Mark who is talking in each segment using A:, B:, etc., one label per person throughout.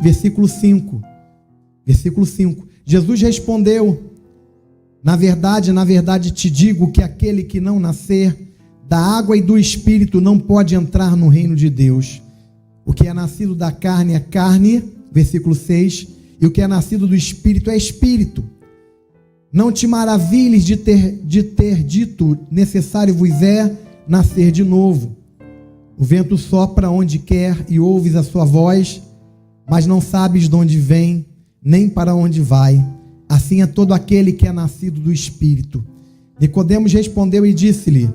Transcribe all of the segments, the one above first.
A: versículo 5. Versículo 5. Jesus respondeu: na verdade te digo que aquele que não nascer da água e do Espírito não pode entrar no reino de Deus. O que é nascido da carne é carne, versículo 6, e o que é nascido do Espírito é Espírito. Não te maravilhes de ter dito, necessário vos é nascer de novo. O vento sopra onde quer e ouves a sua voz, mas não sabes de onde vem, nem para onde vai. Assim é todo aquele que é nascido do Espírito. Nicodemos respondeu e disse-lhe: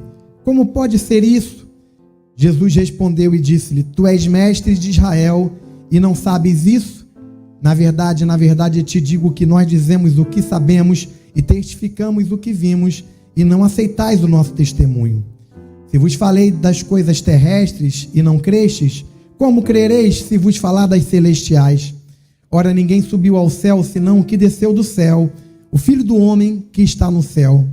A: como pode ser isso? Jesus respondeu e disse-lhe: tu és mestre de Israel e não sabes isso? Na verdade eu te digo que nós dizemos o que sabemos e testificamos o que vimos, e não aceitais o nosso testemunho. Se vos falei das coisas terrestres e não crestes, como crereis se vos falar das celestiais? Ora, ninguém subiu ao céu, senão o que desceu do céu, o Filho do homem que está no céu.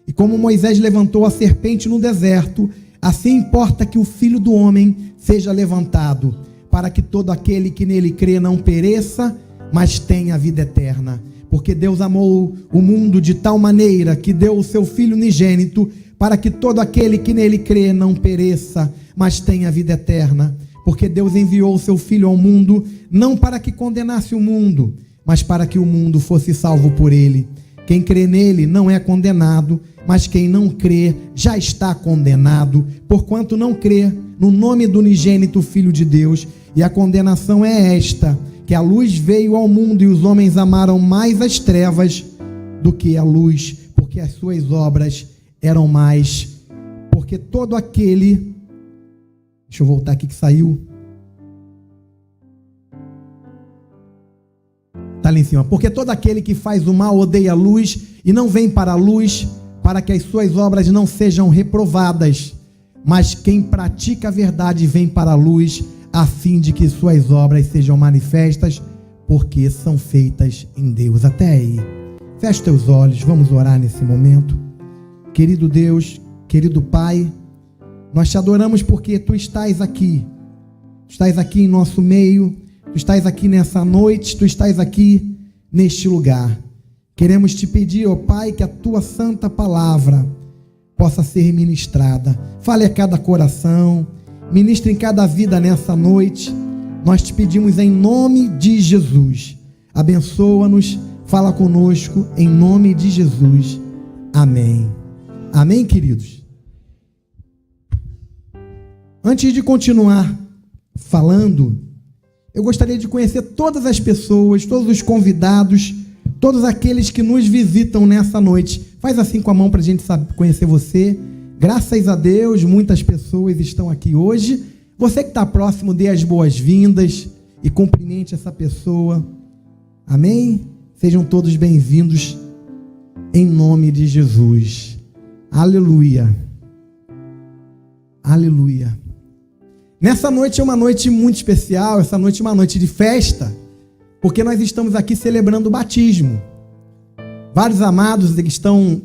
A: E como Moisés levantou a serpente no deserto, assim importa que o Filho do homem seja levantado, para que todo aquele que nele crê não pereça, mas tenha a vida eterna. Porque Deus amou o mundo de tal maneira que deu o seu Filho unigênito, para que todo aquele que nele crê não pereça, mas tenha a vida eterna. Porque Deus enviou o seu Filho ao mundo, não para que condenasse o mundo, mas para que o mundo fosse salvo por ele. Quem crê nele não é condenado, mas quem não crê já está condenado, porquanto não crê no nome do unigênito Filho de Deus. E a condenação é esta, que a luz veio ao mundo e os homens amaram mais as trevas do que a luz, porque as suas obras eram mais. Porque todo aquele... Deixa eu voltar aqui que saiu. Está ali em cima. Porque todo aquele que faz o mal odeia a luz e não vem para a luz, para que as suas obras não sejam reprovadas. Mas quem pratica a verdade vem para a luz, a fim de que suas obras sejam manifestas, porque são feitas em Deus. Até aí. Feche teus olhos, vamos orar nesse momento. Querido Deus, querido Pai, nós te adoramos porque Tu estás aqui. Tu estás aqui em nosso meio, Tu estás aqui nessa noite, Tu estás aqui neste lugar. Queremos te pedir, ó Pai, que a Tua santa palavra possa ser ministrada. Fale a cada coração, ministre em cada vida nessa noite. Nós te pedimos em nome de Jesus. Abençoa-nos, fala conosco em nome de Jesus. Amém. Amém, queridos? Antes de continuar falando, eu gostaria de conhecer todas as pessoas, todos os convidados, todos aqueles que nos visitam nessa noite. Faz assim com a mão para a gente conhecer você. Graças a Deus, muitas pessoas estão aqui hoje. Você que está próximo, dê as boas-vindas e cumprimente essa pessoa. Amém? Sejam todos bem-vindos em nome de Jesus. Aleluia. Aleluia. Nessa noite é uma noite muito especial, essa noite é uma noite de festa, porque nós estamos aqui celebrando o batismo. Vários amados estão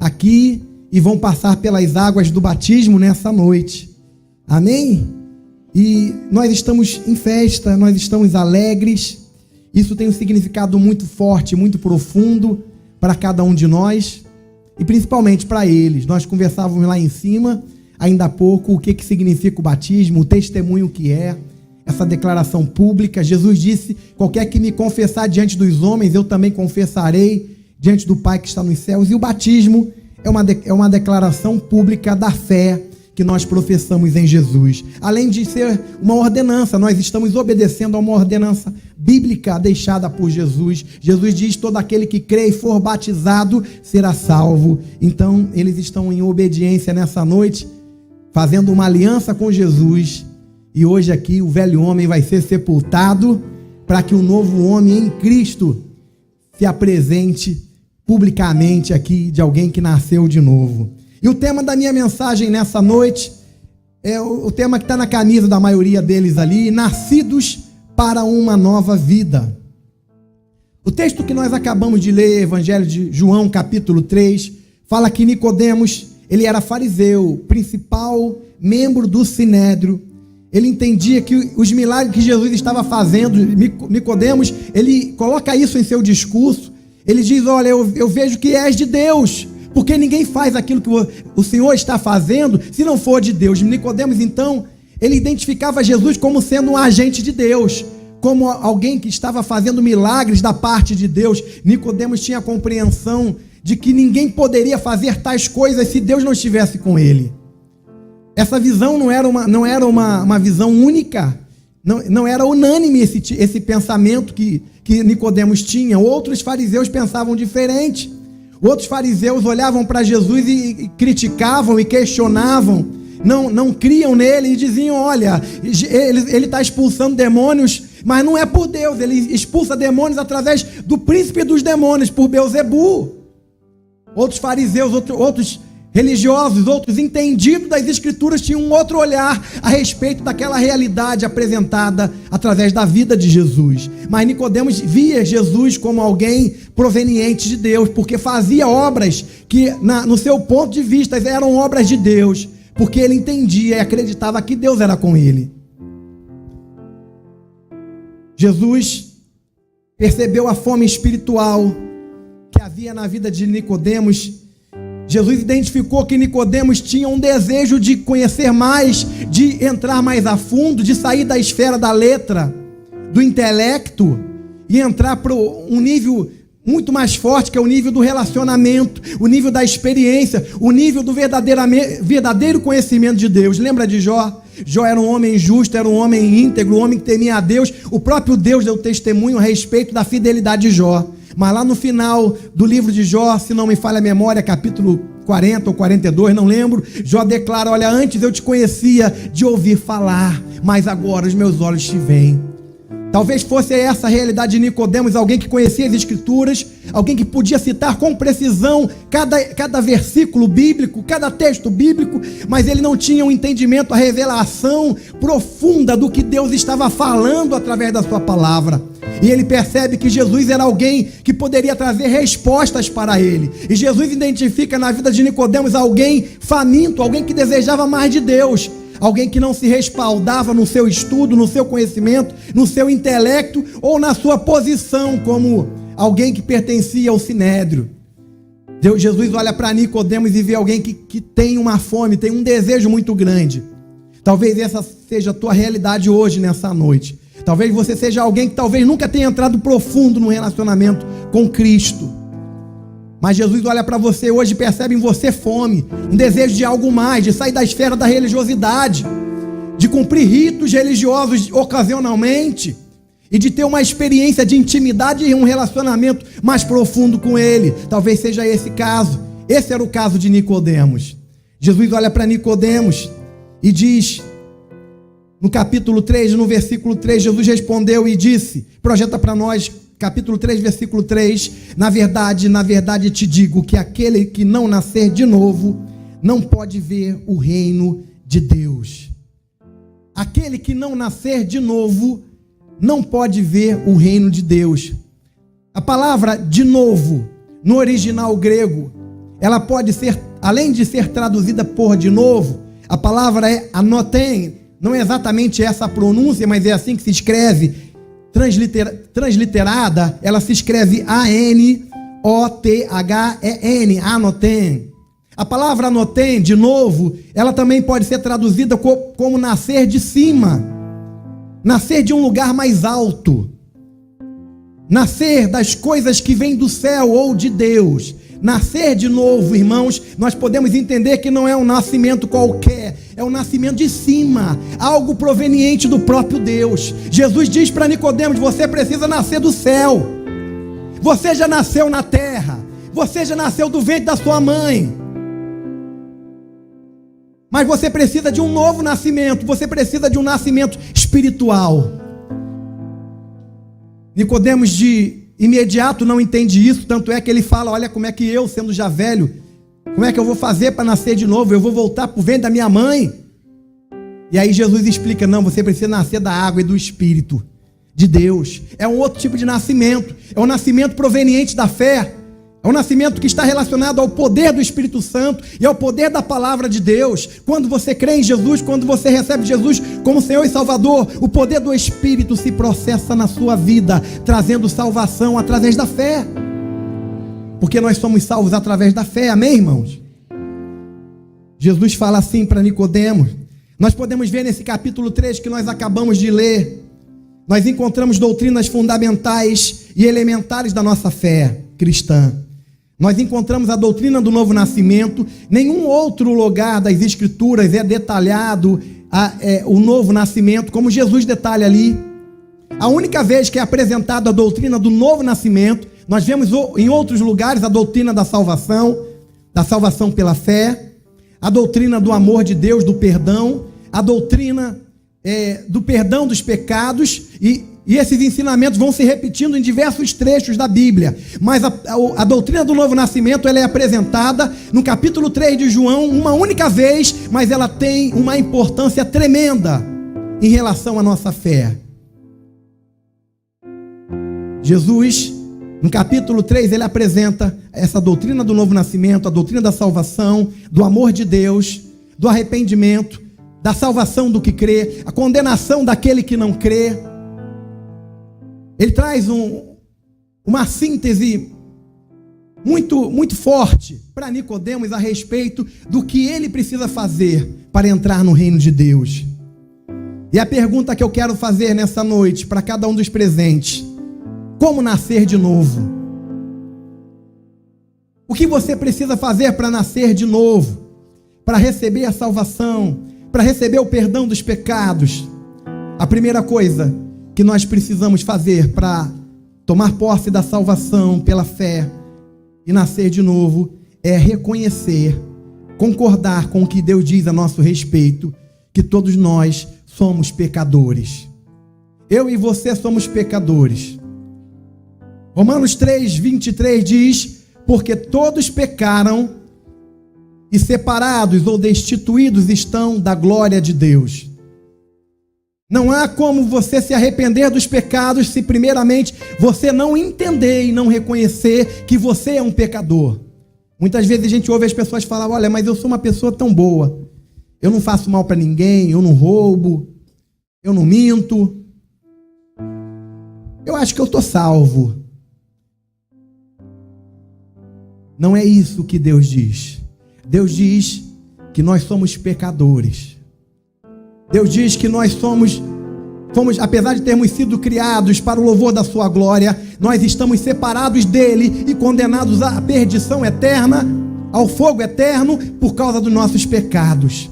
A: aqui e vão passar pelas águas do batismo nessa noite. Amém? E nós estamos em festa, nós estamos alegres. Isso tem um significado muito forte, muito profundo para cada um de nós e principalmente para eles. Nós conversávamos lá em cima, ainda há pouco, o que significa o batismo, o testemunho que é, essa declaração pública. Jesus disse: qualquer que me confessar diante dos homens, eu também confessarei diante do Pai que está nos céus. E o batismo é uma declaração pública da fé que nós professamos em Jesus. Além de ser uma ordenança, nós estamos obedecendo a uma ordenança bíblica deixada por Jesus. Jesus diz: todo aquele que crê e for batizado será salvo. Então, eles estão em obediência nessa noite, fazendo uma aliança com Jesus. E hoje aqui o velho homem vai ser sepultado para que o novo homem em Cristo se apresente publicamente aqui de alguém que nasceu de novo. E o tema da minha mensagem nessa noite é o tema que está na camisa da maioria deles ali: nascidos para uma nova vida. O texto que nós acabamos de ler, Evangelho de João, capítulo 3, fala que Nicodemos, ele era fariseu, principal membro do Sinédrio. ele entendia que os milagres que Jesus estava fazendo, Nicodemos, ele coloca isso em seu discurso. Ele diz: olha, eu vejo que és de Deus, porque ninguém faz aquilo que o Senhor está fazendo se não for de Deus. Nicodemos, então, ele identificava Jesus como sendo um agente de Deus, como alguém que estava fazendo milagres da parte de Deus. Nicodemos tinha a compreensão de que ninguém poderia fazer tais coisas se Deus não estivesse com ele. Essa visão não era uma visão única, não era unânime esse pensamento que Nicodemos tinha. Outros fariseus pensavam diferente. Outros fariseus olhavam para Jesus e criticavam e questionavam, não criam nele e diziam: olha, ele está expulsando demônios, mas não é por Deus, ele expulsa demônios através do príncipe dos demônios, por Beelzebu. Outros fariseus, outros religiosos, outros entendidos das Escrituras tinham um outro olhar a respeito daquela realidade apresentada através da vida de Jesus. Mas Nicodemos via Jesus como alguém proveniente de Deus, porque fazia obras que, no seu ponto de vista, eram obras de Deus, porque ele entendia e acreditava que Deus era com ele. Jesus percebeu a fome espiritual que havia na vida de Nicodemos. Jesus identificou que Nicodemos tinha um desejo de conhecer mais, de entrar mais a fundo, de sair da esfera da letra, do intelecto, e entrar para um nível muito mais forte, que é o nível do relacionamento, o nível da experiência, o nível do verdadeiro conhecimento de Deus. Lembra de Jó? Jó era um homem justo, era um homem íntegro, um homem que temia a Deus. O próprio Deus deu testemunho a respeito da fidelidade de Jó. Mas lá no final do livro de Jó, se não me falha a memória, capítulo 40 ou 42, não lembro, Jó declara: olha, antes eu te conhecia de ouvir falar, mas agora os meus olhos te veem. Talvez fosse essa a realidade de Nicodemos, alguém que conhecia as Escrituras, alguém que podia citar com precisão cada versículo bíblico, cada texto bíblico, mas ele não tinha um entendimento, a revelação profunda do que Deus estava falando através da sua palavra. E ele percebe que Jesus era alguém que poderia trazer respostas para ele. E Jesus identifica na vida de Nicodemos alguém faminto, alguém que desejava mais de Deus, alguém que não se respaldava no seu estudo, no seu conhecimento, no seu intelecto ou na sua posição como alguém que pertencia ao sinédrio. Jesus olha para Nicodemos e vê alguém que tem uma fome, tem um desejo muito grande. Talvez essa seja a tua realidade hoje, nessa noite. Talvez você seja alguém que talvez nunca tenha entrado profundo no relacionamento com Cristo. Mas Jesus olha para você hoje e percebe em você fome, um desejo de algo mais, de sair da esfera da religiosidade, de cumprir ritos religiosos ocasionalmente e de ter uma experiência de intimidade e um relacionamento mais profundo com Ele. Talvez seja esse caso. Esse era o caso de Nicodemos. Jesus olha para Nicodemos e diz, no capítulo 3, no versículo 3, Jesus respondeu e disse, projeta para nós, capítulo 3, versículo 3, na verdade te digo que aquele que não nascer de novo, não pode ver o reino de Deus. Aquele que não nascer de novo, não pode ver o reino de Deus. A palavra de novo, no original grego, ela pode ser, além de ser traduzida por de novo, a palavra é anoten. Não é exatamente essa a pronúncia, mas é assim que se escreve. Transliterada, ela se escreve A-N-O-T-H-E-N, anoten. A palavra anoten, de novo, ela também pode ser traduzida como nascer de cima, nascer de um lugar mais alto, nascer das coisas que vêm do céu ou de Deus. Nascer de novo, irmãos, nós podemos entender que não é um nascimento qualquer, é um nascimento de cima, algo proveniente do próprio Deus. Jesus diz para Nicodemos, você precisa nascer do céu. Você já nasceu na terra, você já nasceu do ventre da sua mãe, mas você precisa de um novo nascimento, você precisa de um nascimento espiritual. Nicodemos de imediato não entende isso, tanto é que ele fala, olha, como é que eu, sendo já velho, como é que eu vou fazer para nascer de novo? Eu vou voltar para o ventre da minha mãe? E aí Jesus explica, não, você precisa nascer da água e do Espírito de Deus. É um outro tipo de nascimento, é um nascimento proveniente da fé, É um nascimento que está relacionado ao poder do Espírito Santo e ao poder da palavra de Deus. Quando você crê em Jesus, quando você recebe Jesus como Senhor e Salvador, o poder do Espírito se processa na sua vida, trazendo salvação através da fé. Porque nós somos salvos através da fé, amém, irmãos? Jesus fala assim para Nicodemos. Nós podemos ver nesse capítulo 3 que nós acabamos de ler. Nós encontramos doutrinas fundamentais e elementares da nossa fé cristã. Nós encontramos a doutrina do novo nascimento. Nenhum outro lugar das Escrituras é detalhado o novo nascimento, como Jesus detalha ali. A única vez que é apresentada a doutrina do novo nascimento, nós vemos em outros lugares a doutrina da salvação pela fé, a doutrina do amor de Deus, do perdão, a doutrina do perdão dos pecados, e esses ensinamentos vão se repetindo em diversos trechos da Bíblia. Mas a doutrina do novo nascimento, ela é apresentada no capítulo 3 de João uma única vez, mas ela tem uma importância tremenda em relação à nossa fé. Jesus, no capítulo 3, ele apresenta essa doutrina do novo nascimento, a doutrina da salvação, do amor de Deus, do arrependimento, da salvação do que crê, a condenação daquele que não crê. Ele traz uma síntese muito forte para Nicodemos a respeito do que ele precisa fazer para entrar no reino de Deus. E a pergunta que eu quero fazer nessa noite para cada um dos presentes: como nascer de novo? O que você precisa fazer para nascer de novo? Para receber a salvação, para receber o perdão dos pecados? A primeira coisa que nós precisamos fazer para tomar posse da salvação pela fé e nascer de novo é reconhecer, concordar com o que Deus diz a nosso respeito, que todos nós somos pecadores. Eu e você somos pecadores. Romanos 3:23 diz: porque todos pecaram e separados ou destituídos estão da glória de Deus. Não há como você se arrepender dos pecados se primeiramente você não entender e não reconhecer que você é um pecador. Muitas vezes a gente ouve as pessoas falar: olha, mas eu sou uma pessoa tão boa, eu não faço mal para ninguém, eu não roubo, eu não minto, eu acho que eu estou salvo. Não é isso que Deus diz. Deus diz que nós somos pecadores. Deus diz que nós fomos, apesar de termos sido criados para o louvor da sua glória, nós estamos separados dele e condenados à perdição eterna, ao fogo eterno, por causa dos nossos pecados.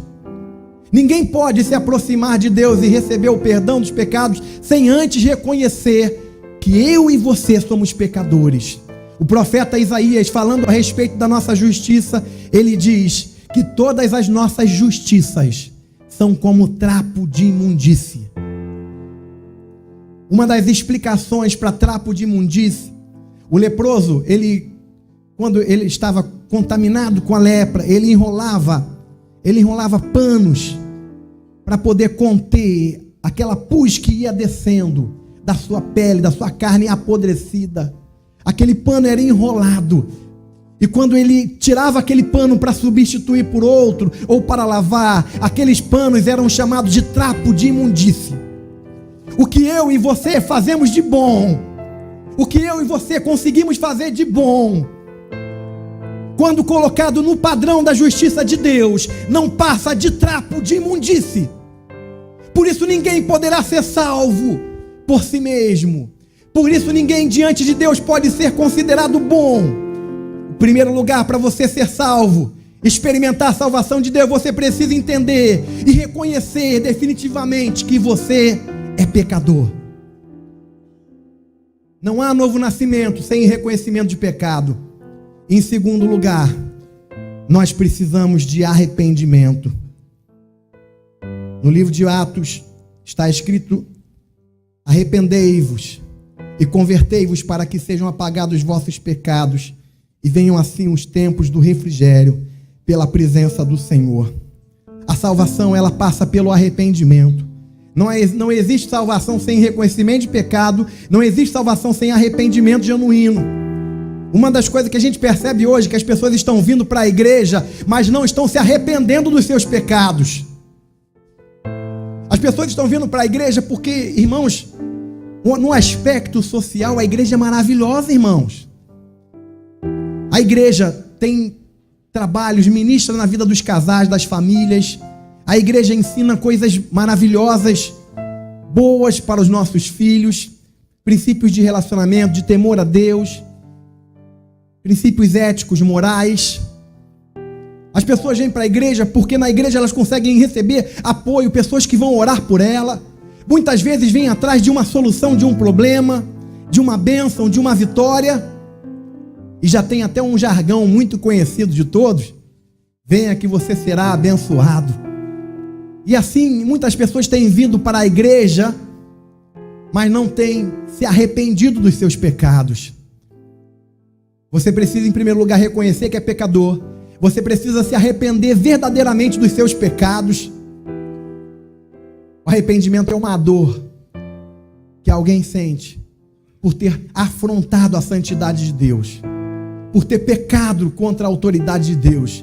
A: Ninguém pode se aproximar de Deus e receber o perdão dos pecados sem antes reconhecer que eu e você somos pecadores. O profeta Isaías, falando a respeito da nossa justiça, ele diz que todas as nossas justiças são como trapo de imundície. Uma das explicações para trapo de imundície, o leproso, quando ele estava contaminado com a lepra, ele enrolava panos para poder conter aquela pus que ia descendo da sua pele, da sua carne apodrecida. Aquele pano era enrolado. E quando ele tirava aquele pano para substituir por outro, ou para lavar, aqueles panos eram chamados de trapo de imundície. O que eu e você fazemos de bom, o que eu e você conseguimos fazer de bom, quando colocado no padrão da justiça de Deus, não passa de trapo de imundície. Por isso ninguém poderá ser salvo por si mesmo. Por isso ninguém diante de Deus pode ser considerado bom. Em primeiro lugar, para você ser salvo, experimentar a salvação de Deus, você precisa entender e reconhecer definitivamente que você é pecador. Não há novo nascimento sem reconhecimento de pecado. Em segundo lugar, nós precisamos de arrependimento. No livro de Atos está escrito: arrependei-vos e convertei-vos para que sejam apagados os vossos pecados e venham assim os tempos do refrigério pela presença do Senhor. A salvação, ela passa pelo arrependimento. Não existe salvação sem reconhecimento de pecado, não existe salvação sem arrependimento genuíno. Uma das coisas que a gente percebe hoje é que as pessoas estão vindo para a igreja, mas não estão se arrependendo dos seus pecados. As pessoas estão vindo para a igreja porque, irmãos, no aspecto social, a igreja é maravilhosa, irmãos. A igreja tem trabalhos, ministra na vida dos casais, das famílias. A igreja ensina coisas maravilhosas, boas para os nossos filhos, princípios de relacionamento, de temor a Deus, princípios éticos, morais. As pessoas vêm para a igreja porque na igreja elas conseguem receber apoio, pessoas que vão orar por ela. Muitas vezes vêm atrás de uma solução de um problema, de uma bênção, de uma vitória. E já tem até um jargão muito conhecido de todos: venha que você será abençoado. E assim, muitas pessoas têm vindo para a igreja, mas não têm se arrependido dos seus pecados. Você precisa, em primeiro lugar, reconhecer que é pecador. Você precisa se arrepender verdadeiramente dos seus pecados. O arrependimento é uma dor que alguém sente por ter afrontado a santidade de Deus, por ter pecado contra a autoridade de Deus,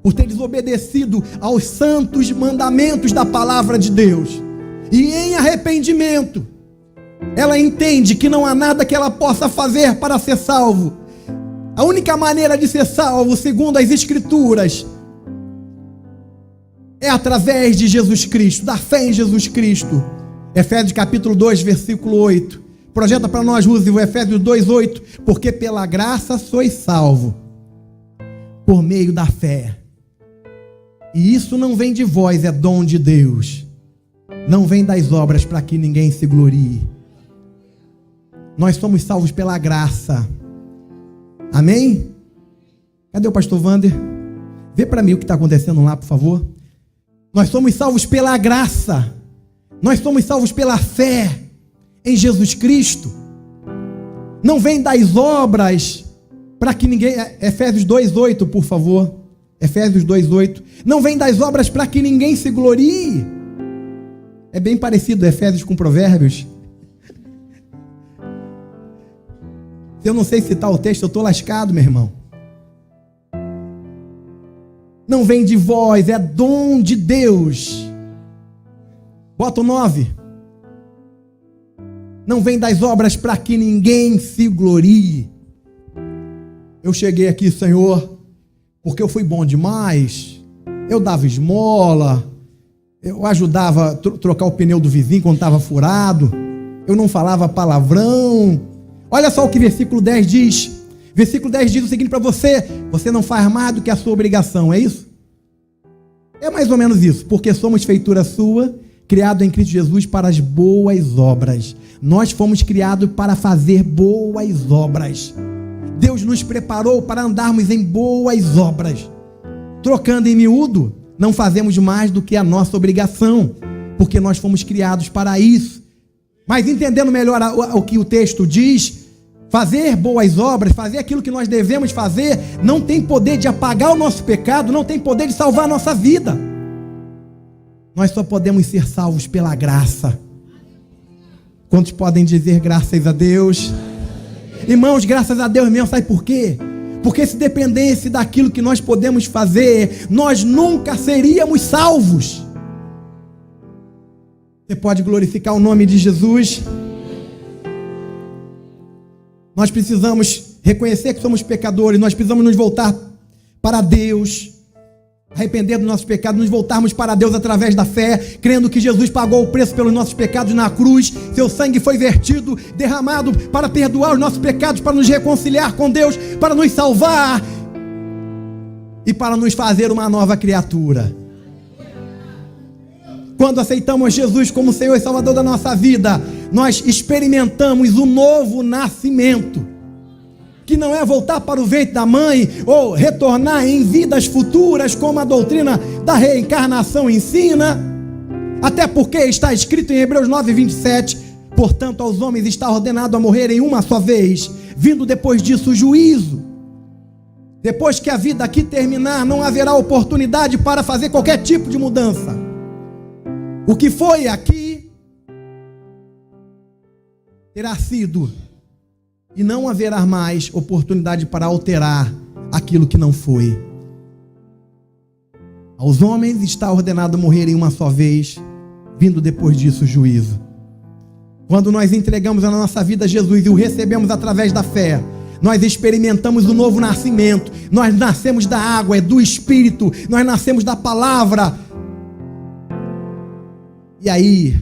A: por ter desobedecido aos santos mandamentos da palavra de Deus. E em arrependimento, ela entende que não há nada que ela possa fazer para ser salvo. A única maneira de ser salvo, segundo as Escrituras, é através de Jesus Cristo, da fé em Jesus Cristo. Efésios capítulo 2, versículo 8. Projeta para nós, use o Efésios 2, 8. Porque pela graça sois salvo, por meio da fé. E isso não vem de vós, é dom de Deus. Não vem das obras para que ninguém se glorie. Nós somos salvos pela graça. Amém? Cadê o pastor Wander? Vê para mim o que está acontecendo lá, por favor. Nós somos salvos pela graça. Nós somos salvos pela fé em Jesus Cristo. Não vem das obras para que ninguém... Efésios 2:8, por favor. Efésios 2:8. Não vem das obras para que ninguém se glorie. É bem parecido Efésios com Provérbios. Se eu não sei citar o texto, eu estou lascado, meu irmão. Não vem de vós, é dom de Deus. Bota o 9. Não vem das obras para que ninguém se glorie. Eu cheguei aqui, Senhor, porque eu fui bom demais. Eu dava esmola, eu ajudava a trocar o pneu do vizinho quando estava furado, eu não falava palavrão. Olha só o que versículo 10 diz. Versículo 10 diz o seguinte para você: você não faz mais do que a sua obrigação, é isso? É mais ou menos isso. Porque somos feitura sua, criado em Cristo Jesus para as boas obras. Nós fomos criados para fazer boas obras. Deus nos preparou para andarmos em boas obras. Trocando em miúdo, não fazemos mais do que a nossa obrigação, porque nós fomos criados para isso. Mas entendendo melhor o que o texto diz, fazer boas obras, fazer aquilo que nós devemos fazer, não tem poder de apagar o nosso pecado, não tem poder de salvar a nossa vida. Nós só podemos ser salvos pela graça. Quantos podem dizer graças a Deus? Irmãos, graças a Deus mesmo, sabe por quê? Porque se dependesse daquilo que nós podemos fazer, nós nunca seríamos salvos. Você pode glorificar o nome de Jesus? Nós precisamos reconhecer que somos pecadores, nós precisamos nos voltar para Deus, arrepender dos nossos pecados, nos voltarmos para Deus através da fé, crendo que Jesus pagou o preço pelos nossos pecados na cruz, seu sangue foi vertido, derramado para perdoar os nossos pecados, para nos reconciliar com Deus, para nos salvar e para nos fazer uma nova criatura. Quando aceitamos Jesus como Senhor e Salvador da nossa vida, nós experimentamos o novo nascimento, que não é voltar para o ventre da mãe ou retornar em vidas futuras, como a doutrina da reencarnação ensina, até porque está escrito em Hebreus 9:27, portanto aos homens está ordenado a morrerem uma só vez, vindo depois disso o juízo. Depois que a vida aqui terminar, não haverá oportunidade para fazer qualquer tipo de mudança. O que foi aqui terá sido e não haverá mais oportunidade para alterar aquilo que não foi. Aos homens está ordenado morrerem uma só vez, vindo depois disso o juízo. Quando nós entregamos a nossa vida a Jesus e o recebemos através da fé, nós experimentamos o novo nascimento. Nós nascemos da água, do Espírito, nós nascemos da palavra. E aí,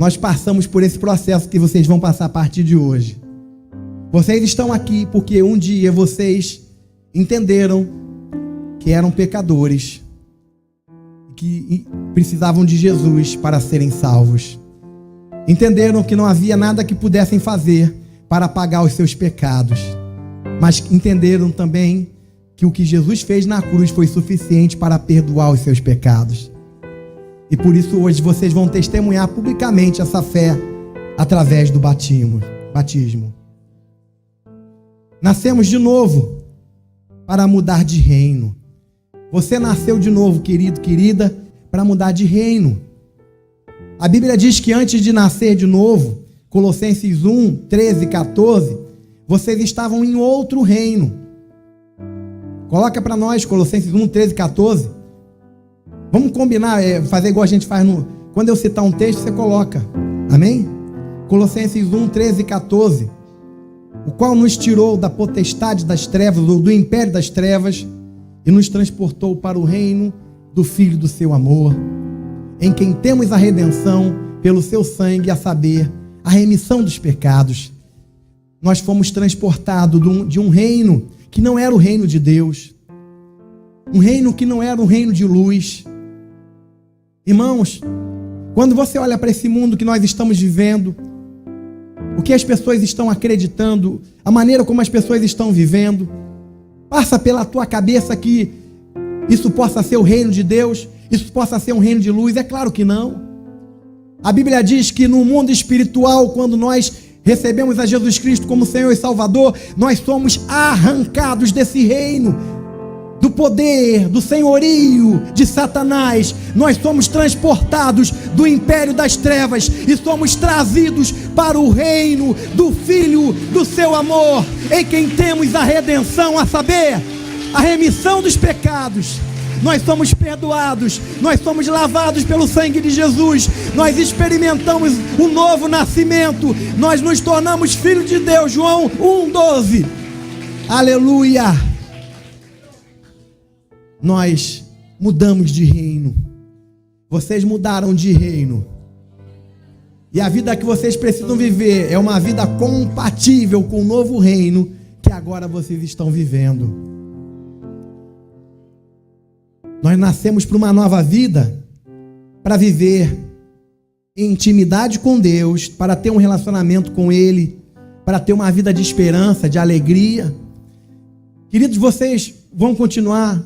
A: nós passamos por esse processo que vocês vão passar a partir de hoje. Vocês estão aqui porque um dia vocês entenderam que eram pecadores, que precisavam de Jesus para serem salvos. Entenderam que não havia nada que pudessem fazer para pagar os seus pecados, mas entenderam também que o que Jesus fez na cruz foi suficiente para perdoar os seus pecados. E por isso hoje vocês vão testemunhar publicamente essa fé através do batismo. Nascemos de novo para mudar de reino. Você nasceu de novo, querido, querida, para mudar de reino. A Bíblia diz que antes de nascer de novo, Colossenses 1, 13 e 14, vocês estavam em outro reino. Coloca para nós Colossenses 1, 13 e 14. Vamos combinar, fazer igual a gente faz quando eu citar um texto, você coloca. Amém? Colossenses 1, 13 e 14. O qual nos tirou da potestade das trevas, ou do império das trevas, e nos transportou para o reino do Filho do seu amor, em quem temos a redenção pelo seu sangue, a saber, a remissão dos pecados. Nós fomos transportados de um reino que não era o reino de Deus, um reino que não era um reino de luz. Irmãos, quando você olha para esse mundo que nós estamos vivendo, o que as pessoas estão acreditando, a maneira como as pessoas estão vivendo, passa pela tua cabeça que isso possa ser o reino de Deus, isso possa ser um reino de luz? É claro que não. A Bíblia diz que no mundo espiritual, quando nós recebemos a Jesus Cristo como Senhor e Salvador, nós somos arrancados desse reino, do poder, do senhorio de Satanás. Nós somos transportados do império das trevas e somos trazidos para o reino do Filho do seu amor, em quem temos a redenção, a saber, a remissão dos pecados. Nós somos perdoados, nós somos lavados pelo sangue de Jesus, nós experimentamos o novo nascimento, nós nos tornamos filhos de Deus. João 1,12. Aleluia! Nós mudamos de reino. Vocês mudaram de reino. E a vida que vocês precisam viver é uma vida compatível com o novo reino que agora vocês estão vivendo. Nós nascemos para uma nova vida, para viver em intimidade com Deus, para ter um relacionamento com Ele, para ter uma vida de esperança, de alegria. Queridos, vocês vão continuar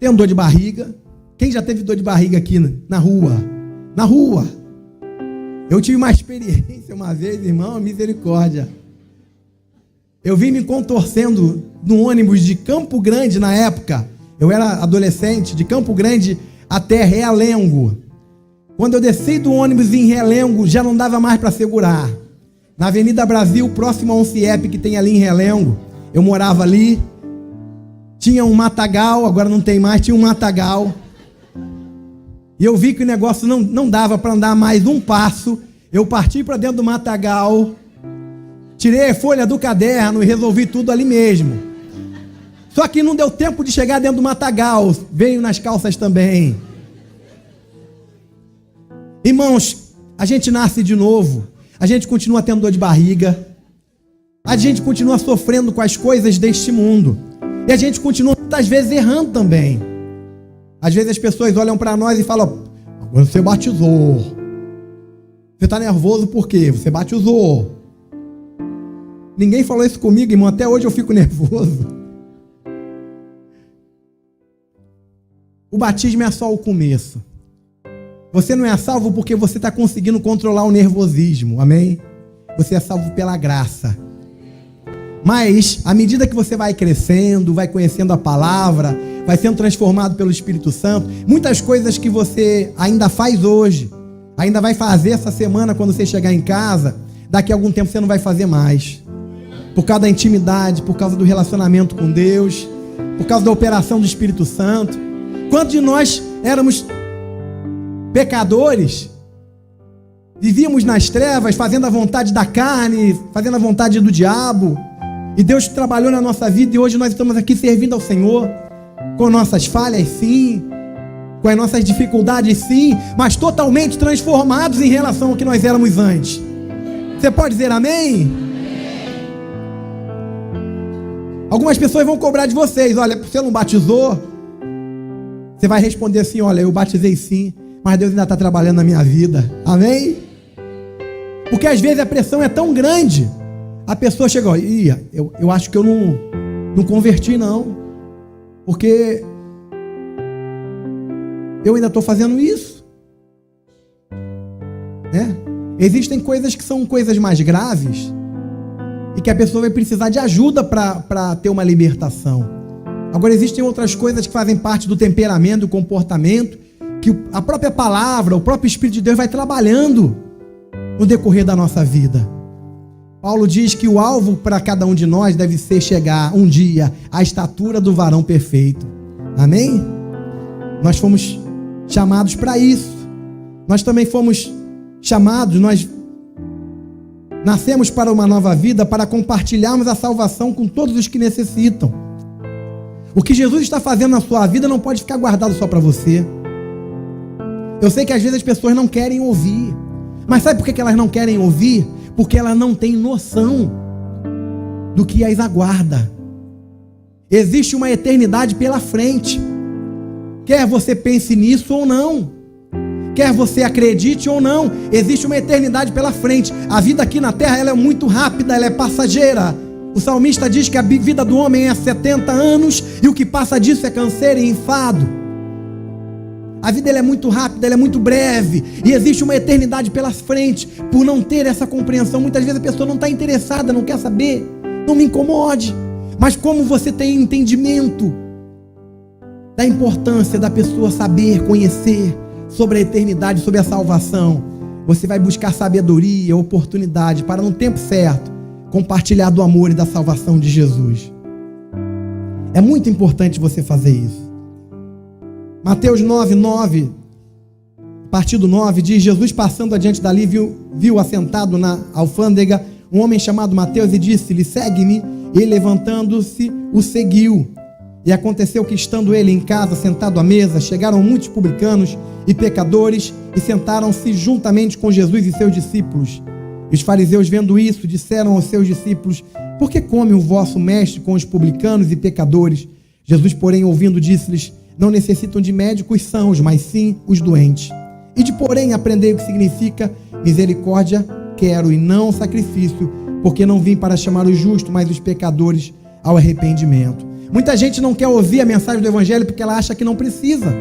A: tendo dor de barriga. Quem já teve dor de barriga aqui na rua? Na rua. Eu tive uma experiência uma vez, irmão, misericórdia. Eu vim me contorcendo no ônibus de Campo Grande na época. Eu era adolescente, de Campo Grande até Realengo. Quando eu desci do ônibus em Realengo, já não dava mais para segurar. Na Avenida Brasil, próximo a um CIEP que tem ali em Realengo, eu morava ali. Tinha um matagal, agora não tem mais, tinha um matagal. E eu vi que o negócio não dava para andar mais um passo. Eu parti para dentro do matagal, tirei a folha do caderno e resolvi tudo ali mesmo. Só que não deu tempo de chegar dentro do matagal, veio nas calças também. Irmãos, a gente nasce de novo, a gente continua tendo dor de barriga, a gente continua sofrendo com as coisas deste mundo, e a gente continua muitas vezes errando também. Às vezes as pessoas olham para nós e falam: agora você batizou. Você está nervoso por quê? Você batizou. Ninguém falou isso comigo, irmão, até hoje eu fico nervoso. O batismo é só o começo. Você não é salvo porque você está conseguindo controlar o nervosismo, amém? Você é salvo pela graça. Mas, à medida que você vai crescendo, vai conhecendo a palavra, vai sendo transformado pelo Espírito Santo, muitas coisas que você ainda faz hoje, ainda vai fazer essa semana quando você chegar em casa, daqui a algum tempo você não vai fazer mais. Por causa da intimidade, por causa do relacionamento com Deus, por causa da operação do Espírito Santo. Quantos de nós éramos pecadores, vivíamos nas trevas, fazendo a vontade da carne, fazendo a vontade do diabo, e Deus trabalhou na nossa vida, e hoje nós estamos aqui servindo ao Senhor, com nossas falhas sim, com as nossas dificuldades sim, mas totalmente transformados em relação ao que nós éramos antes. Você pode dizer amém? Algumas pessoas vão cobrar de vocês: olha, você não batizou? Você vai responder assim: olha, eu batizei sim, mas Deus ainda está trabalhando na minha vida. Amém? Porque às vezes a pressão é tão grande, a pessoa chega: eu acho que eu não converti não, porque eu ainda estou fazendo isso, né? Existem coisas que são coisas mais graves e que a pessoa vai precisar de ajuda para ter uma libertação. Agora existem outras coisas que fazem parte do temperamento, do comportamento, que a própria palavra, o próprio Espírito de Deus vai trabalhando no decorrer da nossa vida. Paulo diz que o alvo para cada um de nós deve ser chegar um dia à estatura do varão perfeito. Amém? Nós fomos chamados para isso. Nós também fomos chamados, nós nascemos para uma nova vida, para compartilharmos a salvação com todos os que necessitam. O que Jesus está fazendo na sua vida não pode ficar guardado só para você. Eu sei que às vezes as pessoas não querem ouvir, mas sabe por que elas não querem ouvir? Porque elas não têm noção do que as aguarda. Existe uma eternidade pela frente, quer você pense nisso ou não, quer você acredite ou não, existe uma eternidade pela frente. A vida aqui na terra, ela é muito rápida, ela é passageira. O salmista diz que a vida do homem é 70 anos e o que passa disso é canseiro e enfado. A vida ela é muito rápida, ela é muito breve, e existe uma eternidade pela frente. Por não ter essa compreensão, muitas vezes a pessoa não está interessada, não quer saber. Não me incomode. Mas como você tem entendimento da importância da pessoa saber, conhecer sobre a eternidade, sobre a salvação, você vai buscar sabedoria, oportunidade para no tempo certo compartilhar do amor e da salvação de Jesus. É muito importante você fazer isso. Mateus 9:9, a partir do 9, diz: Jesus passando adiante dali viu assentado na alfândega um homem chamado Mateus e disse-lhe: segue-me. E levantando-se o seguiu. E aconteceu que, estando ele em casa, sentado à mesa, chegaram muitos publicanos e pecadores e sentaram-se juntamente com Jesus e seus discípulos. E os fariseus, vendo isso, disseram aos seus discípulos: por que come o vosso mestre com os publicanos e pecadores? Jesus, porém, ouvindo, disse-lhes: não necessitam de médicos sãos, mas sim os doentes. E de porém aprendei o que significa misericórdia quero e não sacrifício, porque não vim para chamar os justos, mas os pecadores ao arrependimento. Muita gente não quer ouvir a mensagem do Evangelho porque ela acha que não precisa.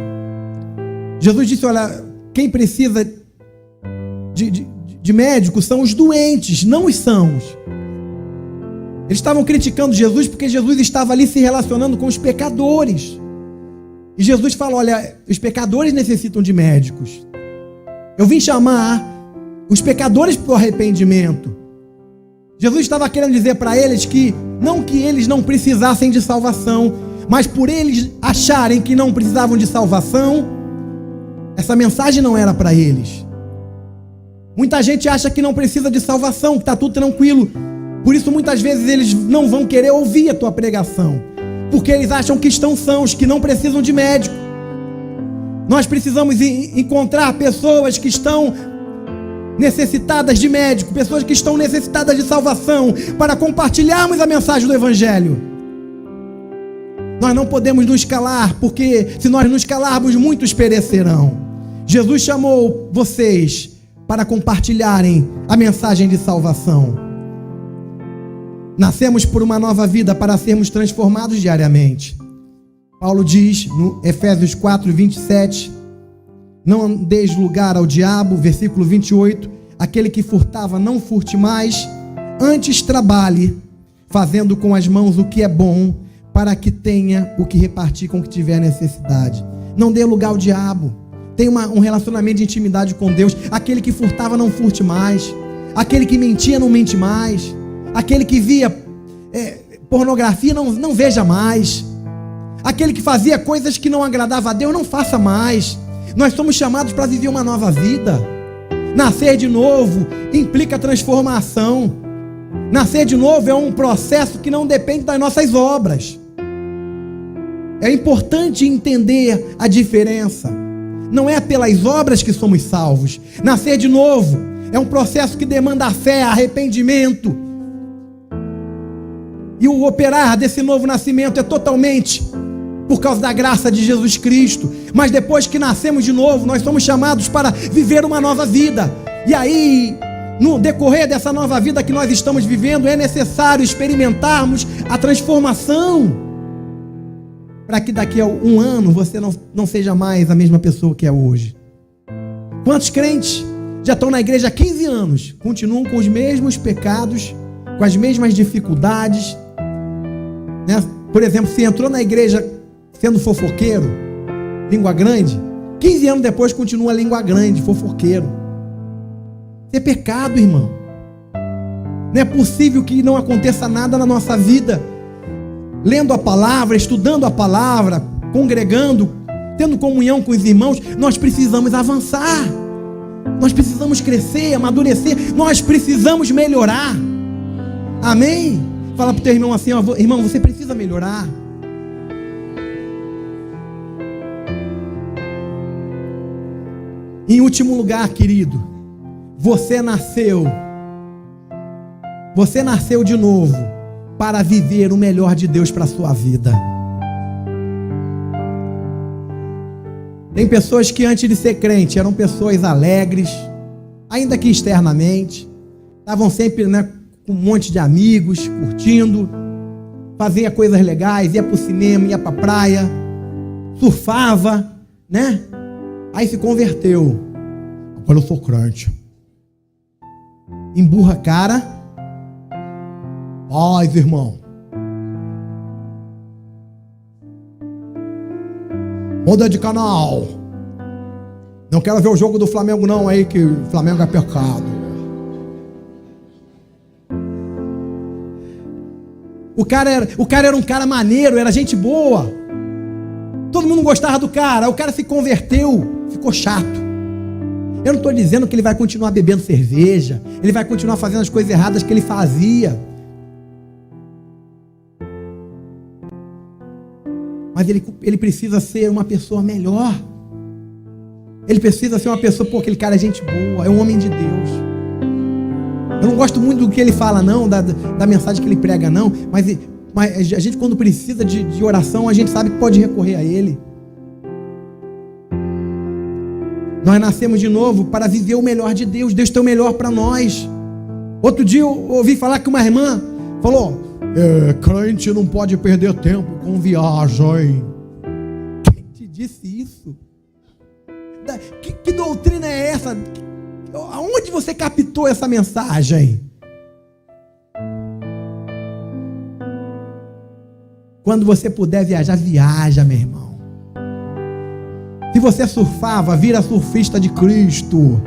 A: Jesus disse: olha, quem precisa de médicos são os doentes, não os sãos. Eles estavam criticando Jesus porque Jesus estava ali se relacionando com os pecadores. E Jesus falou: olha, os pecadores necessitam de médicos. Eu vim chamar os pecadores para o arrependimento. Jesus estava querendo dizer para eles que eles não precisassem de salvação, mas por eles acharem que não precisavam de salvação, essa mensagem não era para eles. Muita gente acha que não precisa de salvação, que está tudo tranquilo. Por isso muitas vezes eles não vão querer ouvir a tua pregação, porque eles acham que estão sãos, que não precisam de médico. Nós precisamos encontrar pessoas que estão necessitadas de médico, pessoas que estão necessitadas de salvação, para compartilharmos a mensagem do Evangelho. Nós não podemos nos calar, porque se nós nos calarmos, muitos perecerão. Jesus chamou vocês para compartilharem a mensagem de salvação. Nascemos por uma nova vida para sermos transformados diariamente. Paulo diz no Efésios 4:27, não deis lugar ao diabo, versículo 28, aquele que furtava não furte mais, antes trabalhe, fazendo com as mãos o que é bom, para que tenha o que repartir com o que tiver necessidade. Não dê lugar ao diabo, tenha um relacionamento de intimidade com Deus. Aquele que furtava não furte mais, Aquele que mentia não mente mais. Aquele que via pornografia não veja mais. Aquele que fazia coisas que não agradavam a Deus não faça mais. Nós somos chamados para viver uma nova vida. Nascer de novo implica transformação. Nascer de novo é um processo que não depende das nossas obras. É importante entender a diferença. Não é pelas obras que somos salvos. Nascer de novo é um processo que demanda fé, arrependimento. E o operar desse novo nascimento é totalmente por causa da graça de Jesus Cristo. Mas depois que nascemos de novo, nós somos chamados para viver uma nova vida. E aí, no decorrer dessa nova vida que nós estamos vivendo, é necessário experimentarmos a transformação, para que daqui a um ano você não seja mais a mesma pessoa que é hoje. Quantos crentes já estão na igreja há 15 anos, continuam com os mesmos pecados, com as mesmas dificuldades, né? Por exemplo, se entrou na igreja sendo fofoqueiro, língua grande, 15 anos depois continua língua grande, fofoqueiro. Isso é pecado, irmão. Não é possível que não aconteça nada na nossa vida, lendo a palavra, estudando a palavra, congregando, tendo comunhão com os irmãos. Nós precisamos avançar, nós precisamos crescer, amadurecer, nós precisamos melhorar. Amém? Fala para o teu irmão assim, ó, irmão, você precisa melhorar. Em último lugar, querido, você nasceu de novo para viver o melhor de Deus para a sua vida. Tem pessoas que antes de ser crente eram pessoas alegres, ainda que externamente, estavam sempre, né, com um monte de amigos, curtindo, fazia coisas legais, ia para o cinema, ia para a praia, surfava, né? Aí se converteu. Agora eu sou crente. Emburra a cara. Paz, irmão. Muda de canal. Não quero ver o jogo do Flamengo não aí, que o Flamengo é pecado. O cara era um cara maneiro, era gente boa. Todo mundo gostava do cara. O cara se converteu, ficou chato. Eu não estou dizendo que ele vai continuar bebendo cerveja, ele vai continuar fazendo as coisas erradas que ele fazia. Mas ele precisa ser uma pessoa melhor. Ele precisa ser uma pessoa, pô, aquele cara é gente boa, é um homem de Deus. Eu não gosto muito do que ele fala não, da mensagem que ele prega não, mas a gente quando precisa de oração, a gente sabe que pode recorrer a ele. Nós nascemos de novo para viver o melhor de Deus. Deus tem o melhor para nós. Outro dia eu ouvi falar que uma irmã falou: crente não pode perder tempo com viagem. Quem te disse isso? Que doutrina é essa? Aonde você captou essa mensagem? Quando você puder viajar, viaja, meu irmão. Se você surfava, vira surfista de Cristo.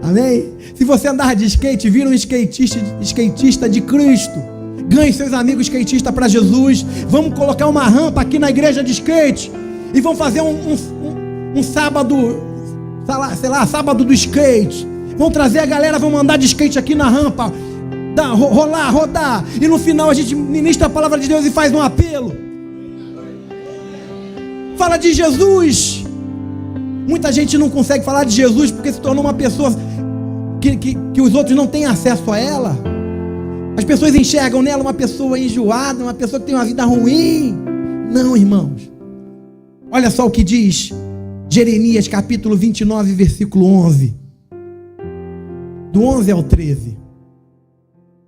A: Amém? Se você andar de skate, vira um skatista de Cristo. Ganhe seus amigos skatistas para Jesus. Vamos colocar uma rampa aqui na igreja de skate e vamos fazer um sábado, sei lá, sábado do skate. Vamos trazer a galera, vamos andar de skate aqui na rampa, rolar, rodar, e no final a gente ministra a palavra de Deus e faz um apelo. Fala de Jesus. Muita gente não consegue falar de Jesus porque se tornou uma pessoa que os outros não têm acesso a ela. As pessoas enxergam nela uma pessoa enjoada, uma pessoa que tem uma vida ruim. Não, irmãos. Olha só o que diz Jeremias capítulo 29, versículo 11. Do 11 ao 13.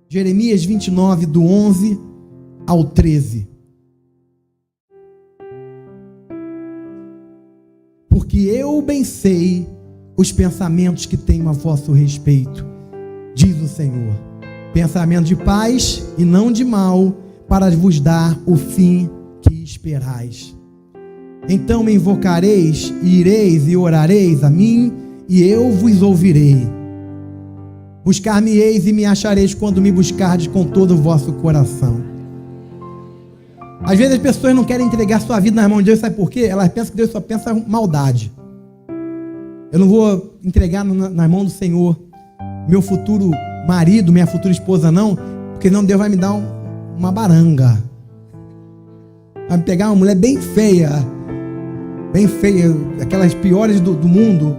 A: Jeremias 29, do 11 ao 13. Porque eu bem sei os pensamentos que tenho a vosso respeito, diz o Senhor, pensamento de paz e não de mal, para vos dar o fim que esperais. Então me invocareis, e ireis e orareis a mim, e eu vos ouvirei. Buscar-me-eis e me achareis quando me buscardes com todo o vosso coração. Às vezes as pessoas não querem entregar sua vida nas mãos de Deus, sabe por quê? Elas pensam que Deus só pensa maldade. Eu não vou entregar nas mãos do Senhor meu futuro marido, minha futura esposa, não, porque senão Deus vai me dar uma baranga. Vai me pegar uma mulher bem feia, aquelas piores do mundo.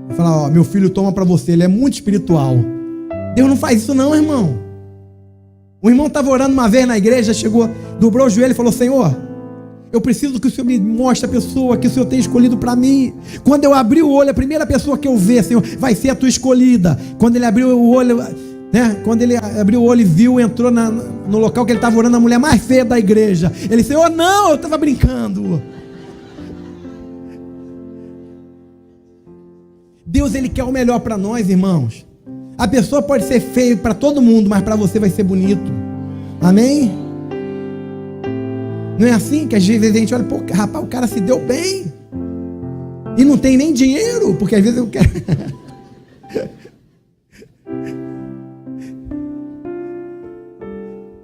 A: Vai falar, ó, meu filho toma para você, ele é muito espiritual. Deus não faz isso não, irmão. O irmão estava orando uma vez na igreja, chegou, dobrou o joelho e falou, Senhor, eu preciso que o Senhor me mostre a pessoa que o Senhor tem escolhido para mim. Quando eu abrir o olho, a primeira pessoa que eu ver, Senhor, vai ser a tua escolhida. Quando ele abriu o olho, quando ele abriu o olho e viu, entrou no local que ele estava orando, a mulher mais feia da igreja. Ele disse, Senhor, não, eu estava brincando. Deus, Ele quer o melhor para nós, irmãos. A pessoa pode ser feia para todo mundo, mas para você vai ser bonito. Amém? Não é assim que às vezes a gente olha, pô, rapaz, o cara se deu bem e não tem nem dinheiro, porque às vezes eu quero.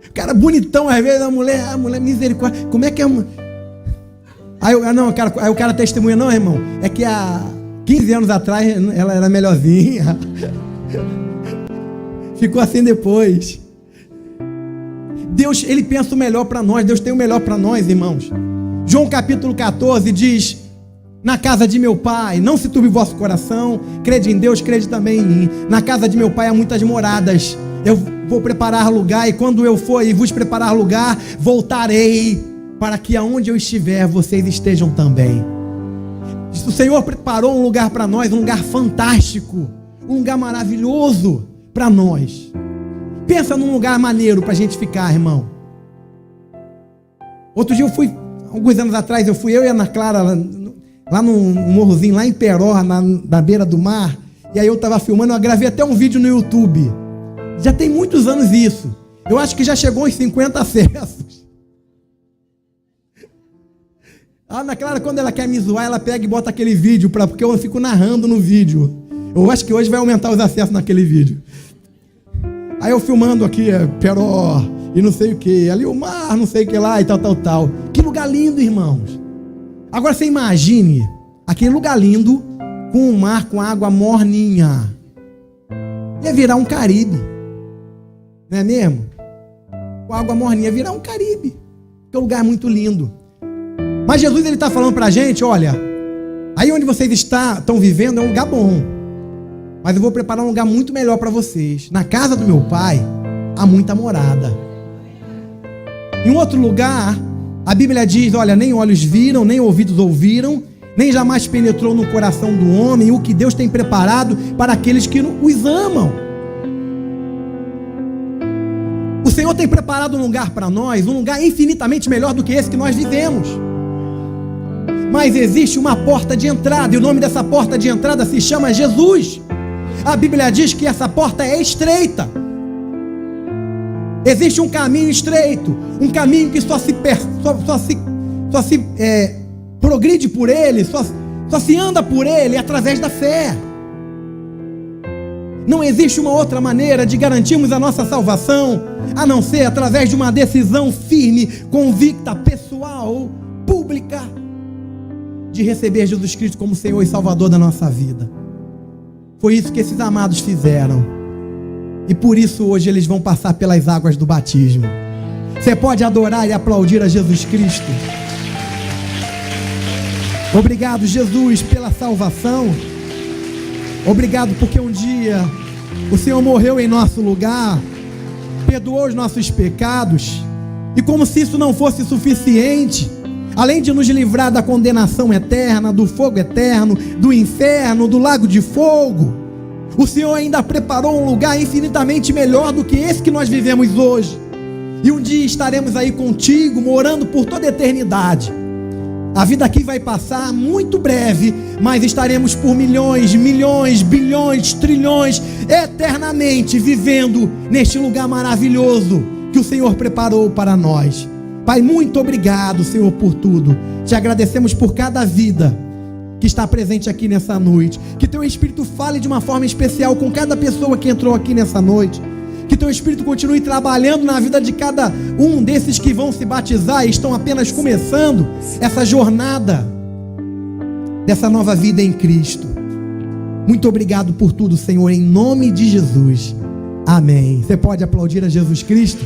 A: O cara bonitão, às vezes a mulher misericórdia. Como é que é uma... Aí o cara testemunha, não, irmão, é que há 15 anos atrás ela era melhorzinha. Ficou assim depois. Deus, Ele pensa o melhor para nós. Deus tem o melhor para nós, irmãos. João capítulo 14 diz, na casa de meu pai, não se turbe o vosso coração, crede em Deus, crede também em mim. Na casa de meu pai há muitas moradas. Eu vou preparar lugar, e quando eu for e vos preparar lugar, voltarei, para que aonde eu estiver, vocês estejam também. O Senhor preparou um lugar para nós, um lugar fantástico, um lugar maravilhoso para nós. Pensa num lugar maneiro para a gente ficar, irmão. Outro dia eu fui, alguns anos atrás, eu e a Ana Clara, lá num morrozinho, lá em Peró, na beira do mar, e aí eu estava filmando, eu gravei até um vídeo no YouTube. Já tem muitos anos isso. Eu acho que já chegou uns 50 acessos. A Ana Clara, quando ela quer me zoar, ela pega e bota aquele vídeo, porque eu fico narrando no vídeo. Eu acho que hoje vai aumentar os acessos naquele vídeo. Aí eu filmando aqui, Peró, e não sei o que, ali o mar, não sei o que lá, e tal. Que lugar lindo, irmãos. Agora você imagine, aquele lugar lindo, com o mar, com água morninha. Ia virar um Caribe. Não é mesmo? Com água morninha, ia virar um Caribe. Que é um lugar muito lindo. Mas Jesus, Ele está falando para a gente, olha, aí onde vocês estão vivendo é um lugar bom. Mas eu vou preparar um lugar muito melhor para vocês. Na casa do meu pai há muita morada. Em outro lugar, a Bíblia diz, olha, nem olhos viram, nem ouvidos ouviram, nem jamais penetrou no coração do homem o que Deus tem preparado para aqueles que os amam. O Senhor tem preparado um lugar para nós, um lugar infinitamente melhor do que esse que nós vivemos. Mas existe uma porta de entrada, e o nome dessa porta de entrada se chama Jesus. A Bíblia diz que essa porta é estreita. Existe um caminho estreito, um caminho que só se progride por ele, só se anda por ele através da fé. Não existe uma outra maneira de garantirmos a nossa salvação, a não ser através de uma decisão firme, convicta, pessoal, pública, de receber Jesus Cristo como Senhor e Salvador da nossa vida. Foi isso que esses amados fizeram. E por isso hoje eles vão passar pelas águas do batismo. Você pode adorar e aplaudir a Jesus Cristo. Obrigado, Jesus, pela salvação. Obrigado porque um dia o Senhor morreu em nosso lugar, perdoou os nossos pecados, e como se isso não fosse suficiente, além de nos livrar da condenação eterna, do fogo eterno, do inferno, do lago de fogo, o Senhor ainda preparou um lugar infinitamente melhor do que esse que nós vivemos hoje. E um dia estaremos aí contigo, morando por toda a eternidade. A vida aqui vai passar muito breve, mas estaremos por milhões, bilhões, trilhões, eternamente vivendo neste lugar maravilhoso que o Senhor preparou para nós. Pai, muito obrigado, Senhor, por tudo. Te agradecemos por cada vida que está presente aqui nessa noite. Que teu Espírito fale de uma forma especial com cada pessoa que entrou aqui nessa noite. Que teu Espírito continue trabalhando na vida de cada um desses que vão se batizar e estão apenas começando essa jornada dessa nova vida em Cristo. Muito obrigado por tudo, Senhor, em nome de Jesus. Amém. Você pode aplaudir a Jesus Cristo?